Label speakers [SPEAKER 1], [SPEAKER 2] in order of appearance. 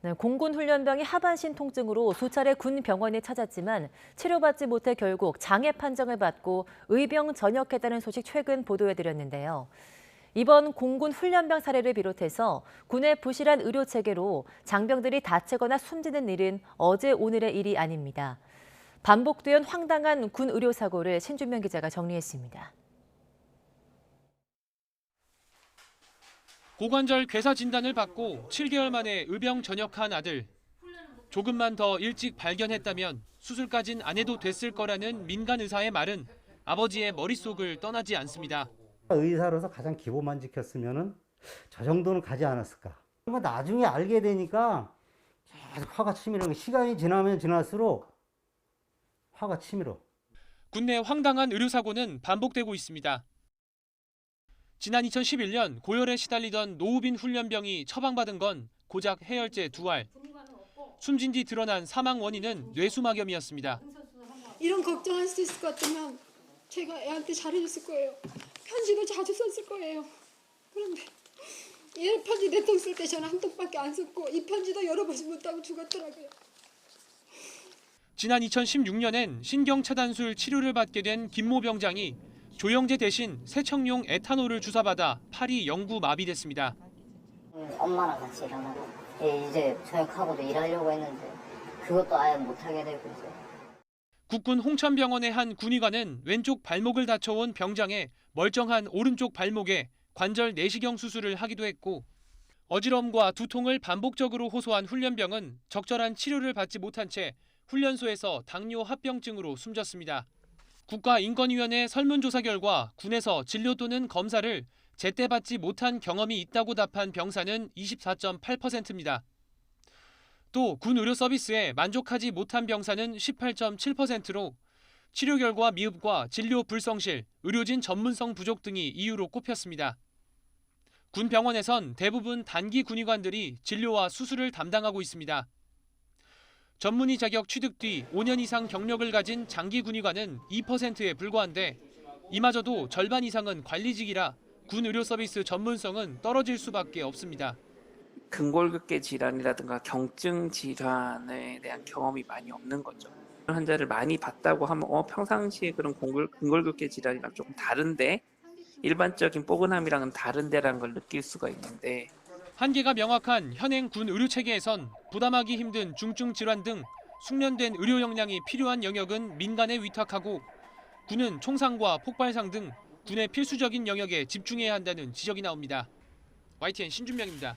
[SPEAKER 1] 네, 공군 훈련병이 하반신 통증으로 수차례 군 병원에 찾았지만 치료받지 못해 결국 장애 판정을 받고 의병 전역했다는 소식 최근 보도해드렸는데요. 이번 공군 훈련병 사례를 비롯해서 군의 부실한 의료 체계로 장병들이 다치거나 숨지는 일은 어제 오늘의 일이 아닙니다. 반복되는 황당한 군 의료 사고를 신준명 기자가 정리했습니다.
[SPEAKER 2] 고관절 괴사 진단을 받고 7개월 만에 의병 전역한 아들. 조금만 더 일찍 발견했다면 수술까진 안 해도 됐을 거라는 민간 의사의 말은 아버지의 머릿속을 떠나지 않습니다.
[SPEAKER 3] 의사로서 가장 기본만 지켰으면 저 정도는 가지 않았을까. 나중에 알게 되니까 계속 화가 치밀어. 시간이 지나면 지날수록 화가 치밀어.
[SPEAKER 2] 군내 황당한 의료사고는 반복되고 있습니다. 지난 2011년 고열에 시달리던 노우빈 훈련병이 처방받은 건 고작 해열제 2알. 숨진 뒤 드러난 사망 원인은 뇌수막염이었습니다.
[SPEAKER 4] 이런 걱정할 수 있을 것 같으면 제가 애한테 잘해줬을 거예요. 편지도 자주 썼을 거예요. 그런데 얘 편지 4통 쓸 때 저는 1통밖에 안 썼고 이 편지도 열어보지 못하고 죽었더라고요.
[SPEAKER 2] 지난 2016년엔 신경차단술 치료를 받게 된 김모 병장이 조영제 대신 세척용 에탄올을 주사받아 팔이 영구 마비됐습니다.
[SPEAKER 5] 엄마랑 같이 일하느라 이제 저녁하고도 일하려고 했는데 그것도 아예 못하게 되고 이제.
[SPEAKER 2] 국군 홍천병원의 한 군의관은 왼쪽 발목을 다쳐온 병장의 멀쩡한 오른쪽 발목에 관절 내시경 수술을 하기도 했고 어지럼과 두통을 반복적으로 호소한 훈련병은 적절한 치료를 받지 못한 채 훈련소에서 당뇨 합병증으로 숨졌습니다. 국가인권위원회 설문조사 결과 군에서 진료 또는 검사를 제때 받지 못한 경험이 있다고 답한 병사는 24.8%입니다. 또 군 의료 서비스에 만족하지 못한 병사는 18.7%로 치료 결과 미흡과 진료 불성실, 의료진 전문성 부족 등이 이유로 꼽혔습니다. 군 병원에선 대부분 단기 군의관들이 진료와 수술을 담당하고 있습니다. 전문의 자격 취득 뒤 5년 이상 경력을 가진 장기 군의관은 2%에 불과한데 이마저도 절반 이상은 관리직이라 군 의료 서비스 전문성은 떨어질 수밖에 없습니다.
[SPEAKER 6] 근골격계 질환이라든가 경증 질환에 대한 경험이 많이 없는 거죠. 환자를 많이 봤다고 하면 평상시에 그런 근골격계 질환이랑 조금 다른데 일반적인 뽀근함이랑은 다른데라는 걸 느낄 수가 있는데
[SPEAKER 2] 한계가 명확한 현행 군 의료 체계에선 부담하기 힘든 중증 질환 등 숙련된 의료 역량이 필요한 영역은 민간에 위탁하고 군은 총상과 폭발상 등 군의 필수적인 영역에 집중해야 한다는 지적이 나옵니다. YTN 신준명입니다.